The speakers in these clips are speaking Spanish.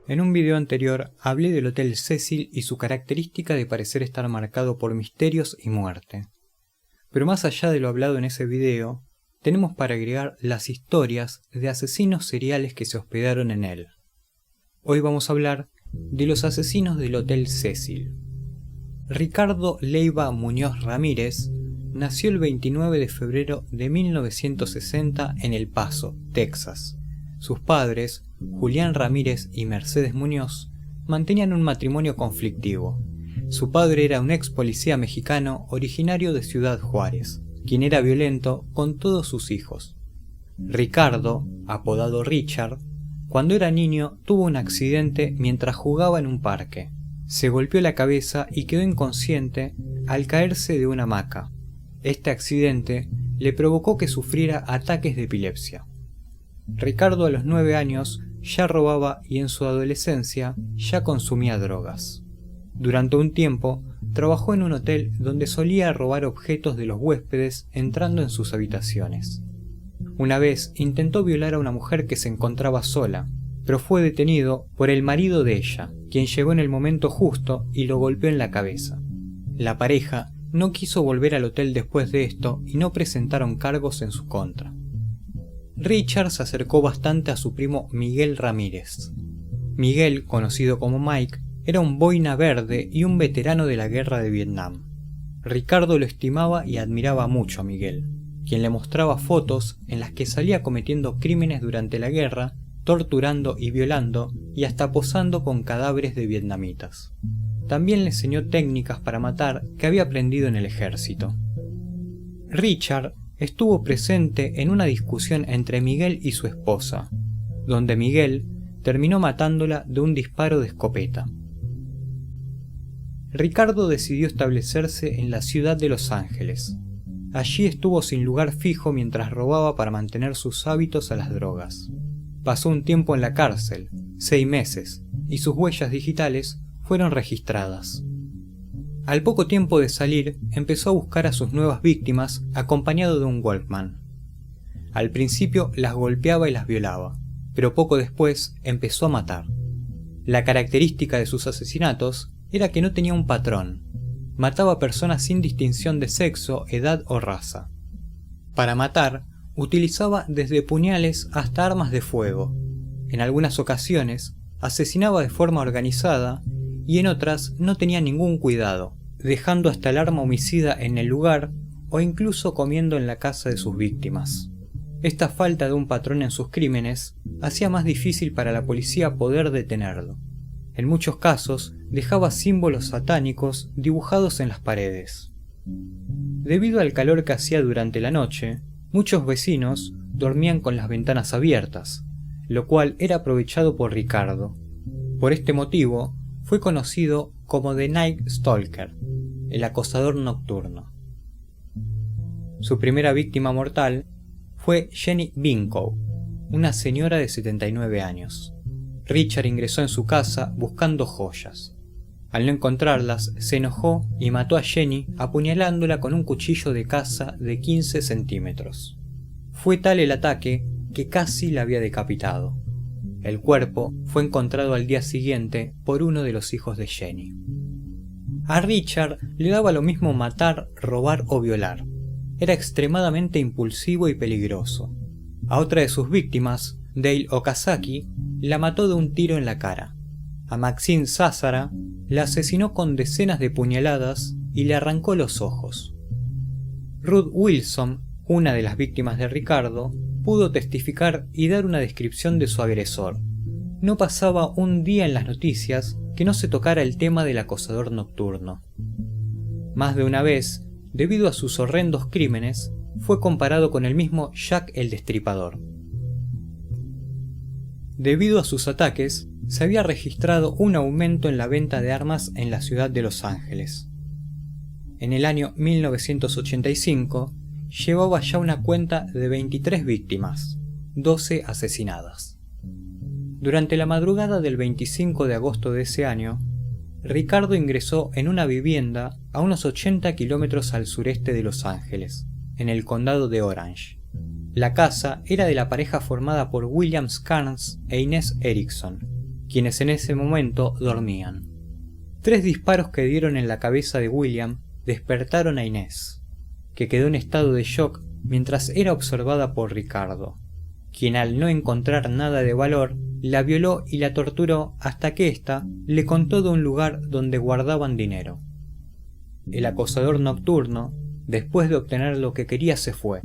En un video anterior hablé del Hotel Cecil y su característica de parecer estar marcado por misterios y muerte. Pero más allá de lo hablado en ese video, tenemos para agregar las historias de asesinos seriales que se hospedaron en él. Hoy vamos a hablar de los asesinos del Hotel Cecil. Ricardo Leiva Muñoz Ramírez nació el 29 de febrero de 1960 en El Paso, Texas. Sus padres, Julián Ramírez y Mercedes Muñoz, mantenían un matrimonio conflictivo. Su padre era un ex policía mexicano originario de Ciudad Juárez, quien era violento con todos sus hijos. Ricardo, apodado Richard, cuando era niño tuvo un accidente mientras jugaba en un parque. Se golpeó la cabeza y quedó inconsciente al caerse de una hamaca. Este accidente le provocó que sufriera ataques de epilepsia. Ricardo a los 9 años ya robaba y en su adolescencia ya consumía drogas. Durante un tiempo trabajó en un hotel donde solía robar objetos de los huéspedes entrando en sus habitaciones. Una vez intentó violar a una mujer que se encontraba sola, pero fue detenido por el marido de ella, quien llegó en el momento justo y lo golpeó en la cabeza. La pareja no quiso volver al hotel después de esto y no presentaron cargos en su contra. Richard se acercó bastante a su primo Miguel Ramírez. Miguel, conocido como Mike, era un boina verde y un veterano de la guerra de Vietnam. Ricardo lo estimaba y admiraba mucho a Miguel, quien le mostraba fotos en las que salía cometiendo crímenes durante la guerra, torturando y violando y hasta posando con cadáveres de vietnamitas. También le enseñó técnicas para matar que había aprendido en el ejército. Richard estuvo presente en una discusión entre Miguel y su esposa, donde Miguel terminó matándola de un disparo de escopeta. Ricardo decidió establecerse en la ciudad de Los Ángeles. Allí estuvo sin lugar fijo mientras robaba para mantener sus hábitos a las drogas. Pasó un tiempo en la cárcel, 6 meses, y sus huellas digitales fueron registradas. Al poco tiempo de salir, empezó a buscar a sus nuevas víctimas acompañado de un Walkman. Al principio las golpeaba y las violaba, pero poco después empezó a matar. La característica de sus asesinatos era que no tenía un patrón. Mataba a personas sin distinción de sexo, edad o raza. Para matar, utilizaba desde puñales hasta armas de fuego. En algunas ocasiones, asesinaba de forma organizada y en otras no tenía ningún cuidado, dejando hasta el arma homicida en el lugar o incluso comiendo en la casa de sus víctimas. Esta falta de un patrón en sus crímenes hacía más difícil para la policía poder detenerlo. En muchos casos dejaba símbolos satánicos dibujados en las paredes. Debido al calor que hacía durante la noche, muchos vecinos dormían con las ventanas abiertas, lo cual era aprovechado por Ricardo. Por este motivo, fue conocido como The Night Stalker, el acosador nocturno. Su primera víctima mortal fue Jenny Binkow, una señora de 79 años. Richard ingresó en su casa buscando joyas. Al no encontrarlas, se enojó y mató a Jenny apuñalándola con un cuchillo de caza de 15 centímetros. Fue tal el ataque que casi la había decapitado. El cuerpo fue encontrado al día siguiente por uno de los hijos de Jenny. A Richard le daba lo mismo matar, robar o violar. Era extremadamente impulsivo y peligroso. A otra de sus víctimas, Dale Okazaki, la mató de un tiro en la cara. A Maxine Zazzara la asesinó con decenas de puñaladas y le arrancó los ojos. Ruth Wilson, una de las víctimas de Ricardo, pudo testificar y dar una descripción de su agresor. No pasaba un día en las noticias que no se tocara el tema del acosador nocturno. Más de una vez, debido a sus horrendos crímenes, fue comparado con el mismo Jack el Destripador. Debido a sus ataques, se había registrado un aumento en la venta de armas en la ciudad de Los Ángeles. En el año 1985, llevaba ya una cuenta de 23 víctimas, 12 asesinadas. Durante la madrugada del 25 de agosto de ese año, Ricardo ingresó en una vivienda a unos 80 kilómetros al sureste de Los Ángeles, en el condado de Orange. La casa era de la pareja formada por William Carnes e Inés Erickson, quienes en ese momento dormían. 3 disparos que dieron en la cabeza de William despertaron a Inés, que quedó en estado de shock mientras era observada por Ricardo, quien al no encontrar nada de valor, la violó y la torturó hasta que ésta le contó de un lugar donde guardaban dinero. El acosador nocturno, después de obtener lo que quería, se fue,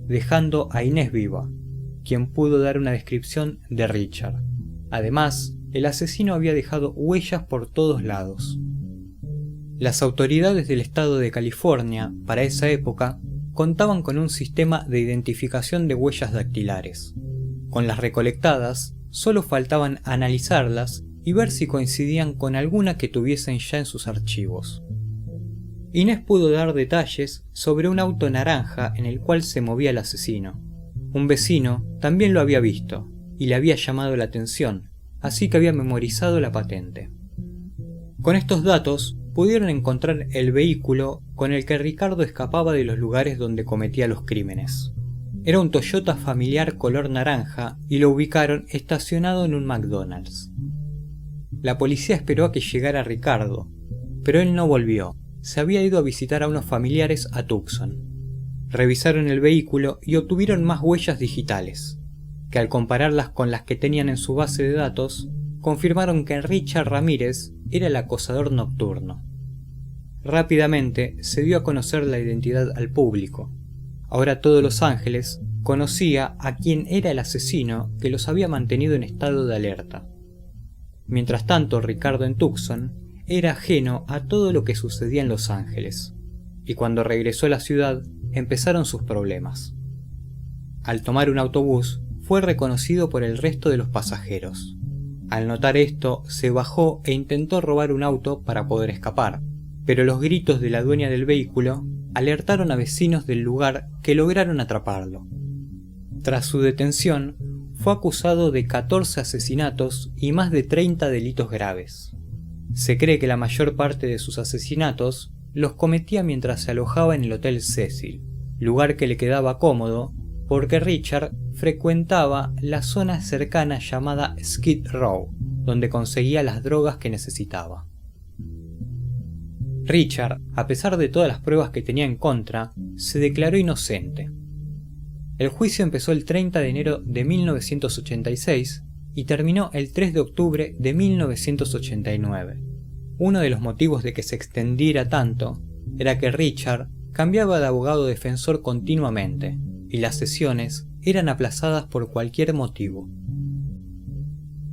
dejando a Inés viva, quien pudo dar una descripción de Richard. Además, el asesino había dejado huellas por todos lados. Las autoridades del estado de California, para esa época, contaban con un sistema de identificación de huellas dactilares. Con las recolectadas, solo faltaban analizarlas y ver si coincidían con alguna que tuviesen ya en sus archivos. Inés pudo dar detalles sobre un auto naranja en el cual se movía el asesino. Un vecino también lo había visto y le había llamado la atención, así que había memorizado la patente. Con estos datos pudieron encontrar el vehículo con el que Ricardo escapaba de los lugares donde cometía los crímenes. Era un Toyota familiar color naranja y lo ubicaron estacionado en un McDonald's. La policía esperó a que llegara Ricardo, pero él no volvió. Se había ido a visitar a unos familiares a Tucson. Revisaron el vehículo y obtuvieron más huellas digitales, que al compararlas con las que tenían en su base de datos, confirmaron que Richard Ramírez era el acosador nocturno. Rápidamente se dio a conocer la identidad al público. Ahora todo Los Ángeles conocía a quién era el asesino que los había mantenido en estado de alerta. Mientras tanto, Ricardo en Tucson era ajeno a todo lo que sucedía en Los Ángeles, y cuando regresó a la ciudad empezaron sus problemas. Al tomar un autobús, fue reconocido por el resto de los pasajeros. Al notar esto, se bajó e intentó robar un auto para poder escapar, pero los gritos de la dueña del vehículo alertaron a vecinos del lugar que lograron atraparlo. Tras su detención, fue acusado de 14 asesinatos y más de 30 delitos graves. Se cree que la mayor parte de sus asesinatos los cometía mientras se alojaba en el Hotel Cecil, lugar que le quedaba cómodo porque Richard frecuentaba la zona cercana llamada Skid Row, donde conseguía las drogas que necesitaba. Richard, a pesar de todas las pruebas que tenía en contra, se declaró inocente. El juicio empezó el 30 de enero de 1986 y terminó el 3 de octubre de 1989. Uno de los motivos de que se extendiera tanto era que Richard cambiaba de abogado defensor continuamente y las sesiones eran aplazadas por cualquier motivo.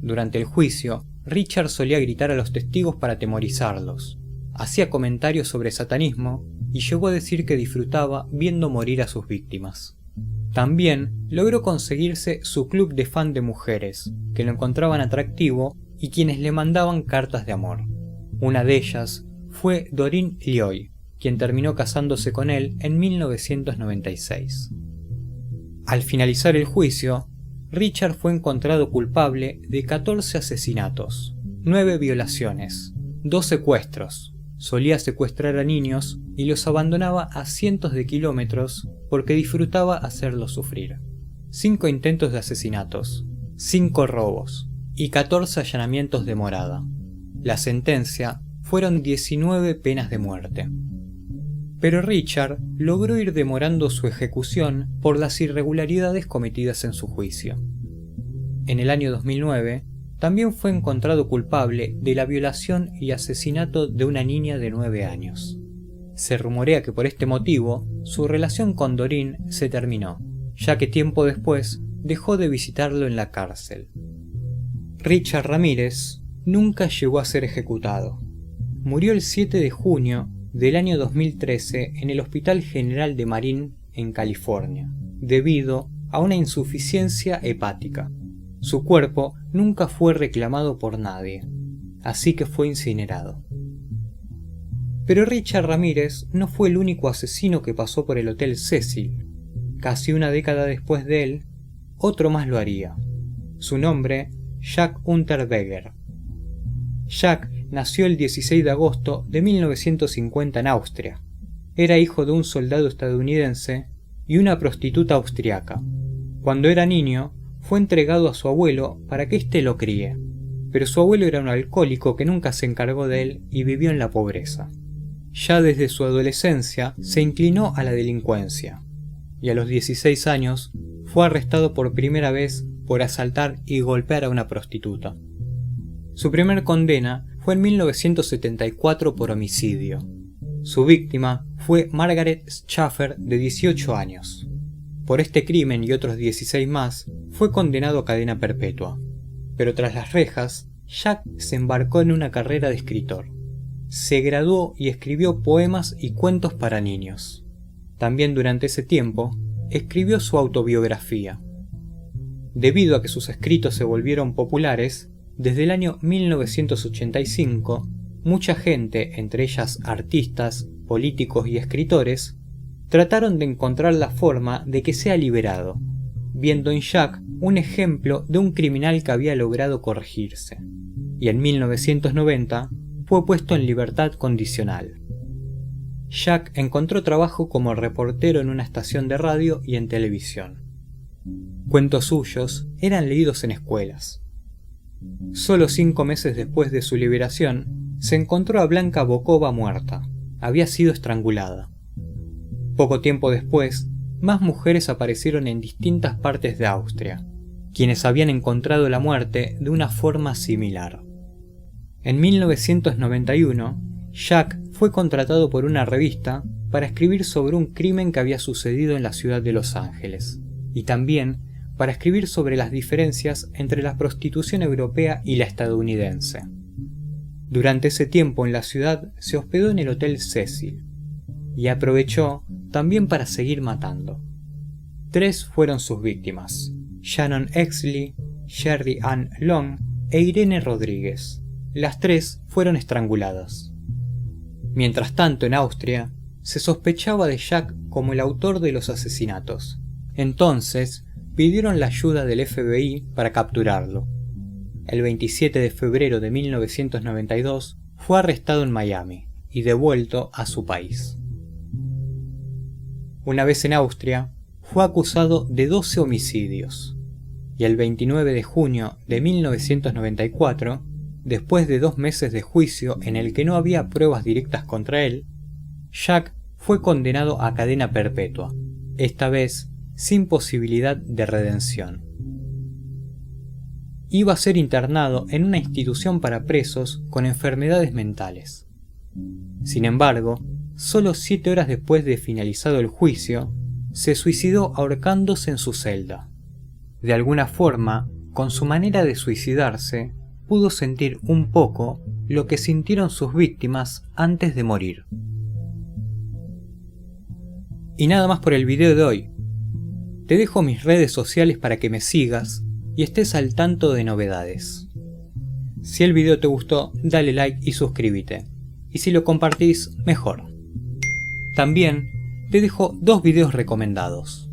Durante el juicio, Richard solía gritar a los testigos para atemorizarlos, hacía comentarios sobre satanismo y llegó a decir que disfrutaba viendo morir a sus víctimas. También logró conseguirse su club de fan de mujeres, que lo encontraban atractivo y quienes le mandaban cartas de amor. Una de ellas fue Doreen Lioy, quien terminó casándose con él en 1996. Al finalizar el juicio, Richard fue encontrado culpable de 14 asesinatos, 9 violaciones, 2 secuestros. Solía secuestrar a niños y los abandonaba a cientos de kilómetros porque disfrutaba hacerlos sufrir. 5 intentos de asesinatos, 5 robos y 14 allanamientos de morada. La sentencia fueron 19 penas de muerte. Pero Richard logró ir demorando su ejecución por las irregularidades cometidas en su juicio. En el año 2009, también fue encontrado culpable de la violación y asesinato de una niña de 9 años. Se rumorea que por este motivo, su relación con Doreen se terminó, ya que tiempo después dejó de visitarlo en la cárcel. Richard Ramírez nunca llegó a ser ejecutado. Murió el 7 de junio del año 2013 en el Hospital General de Marin, en California, debido a una insuficiencia hepática. Su cuerpo nunca fue reclamado por nadie, así que fue incinerado. Pero Richard Ramírez no fue el único asesino que pasó por el Hotel Cecil. Casi una década después de él, otro más lo haría. Su nombre, Jack Unterweger. Jack nació el 16 de agosto de 1950 en Austria. Era hijo de un soldado estadounidense y una prostituta austriaca. Cuando era niño, fue entregado a su abuelo para que éste lo críe, pero su abuelo era un alcohólico que nunca se encargó de él y vivió en la pobreza. Ya desde su adolescencia se inclinó a la delincuencia, y a los 16 años fue arrestado por primera vez por asaltar y golpear a una prostituta. Su primer condena fue en 1974 por homicidio. Su víctima fue Margaret Schaffer, de 18 años. Por este crimen y otros 16 más, fue condenado a cadena perpetua. Pero tras las rejas, Jack se embarcó en una carrera de escritor. Se graduó y escribió poemas y cuentos para niños. También durante ese tiempo, escribió su autobiografía. Debido a que sus escritos se volvieron populares, desde el año 1985, mucha gente, entre ellas artistas, políticos y escritores, trataron de encontrar la forma de que sea liberado, viendo en Jack un ejemplo de un criminal que había logrado corregirse, y en 1990 fue puesto en libertad condicional. Jack encontró trabajo como reportero en una estación de radio y en televisión. Cuentos suyos eran leídos en escuelas. Solo 5 meses después de su liberación, se encontró a Blanka Bokova muerta. Había sido estrangulada. Poco tiempo después, más mujeres aparecieron en distintas partes de Austria, quienes habían encontrado la muerte de una forma similar. En 1991, Jack fue contratado por una revista para escribir sobre un crimen que había sucedido en la ciudad de Los Ángeles, y también para escribir sobre las diferencias entre la prostitución europea y la estadounidense. Durante ese tiempo en la ciudad se hospedó en el Hotel Cecil, y aprovechó también para seguir matando. 3 fueron sus víctimas: Shannon Exley, Sherry Ann Long e Irene Rodríguez. Las 3 fueron estranguladas. Mientras tanto, en Austria, se sospechaba de Jack como el autor de los asesinatos. Entonces, pidieron la ayuda del FBI para capturarlo. El 27 de febrero de 1992 fue arrestado en Miami y devuelto a su país. Una vez en Austria, fue acusado de 12 homicidios, y el 29 de junio de 1994, después de 2 meses de juicio en el que no había pruebas directas contra él, Jack fue condenado a cadena perpetua, esta vez sin posibilidad de redención. Iba a ser internado en una institución para presos con enfermedades mentales. Sin embargo, solo 7 horas después de finalizado el juicio, se suicidó ahorcándose en su celda. De alguna forma, con su manera de suicidarse, pudo sentir un poco lo que sintieron sus víctimas antes de morir. Y nada más por el video de hoy. Te dejo mis redes sociales para que me sigas y estés al tanto de novedades. Si el video te gustó, dale like y suscríbete. Y si lo compartís, mejor. También te dejo 2 videos recomendados.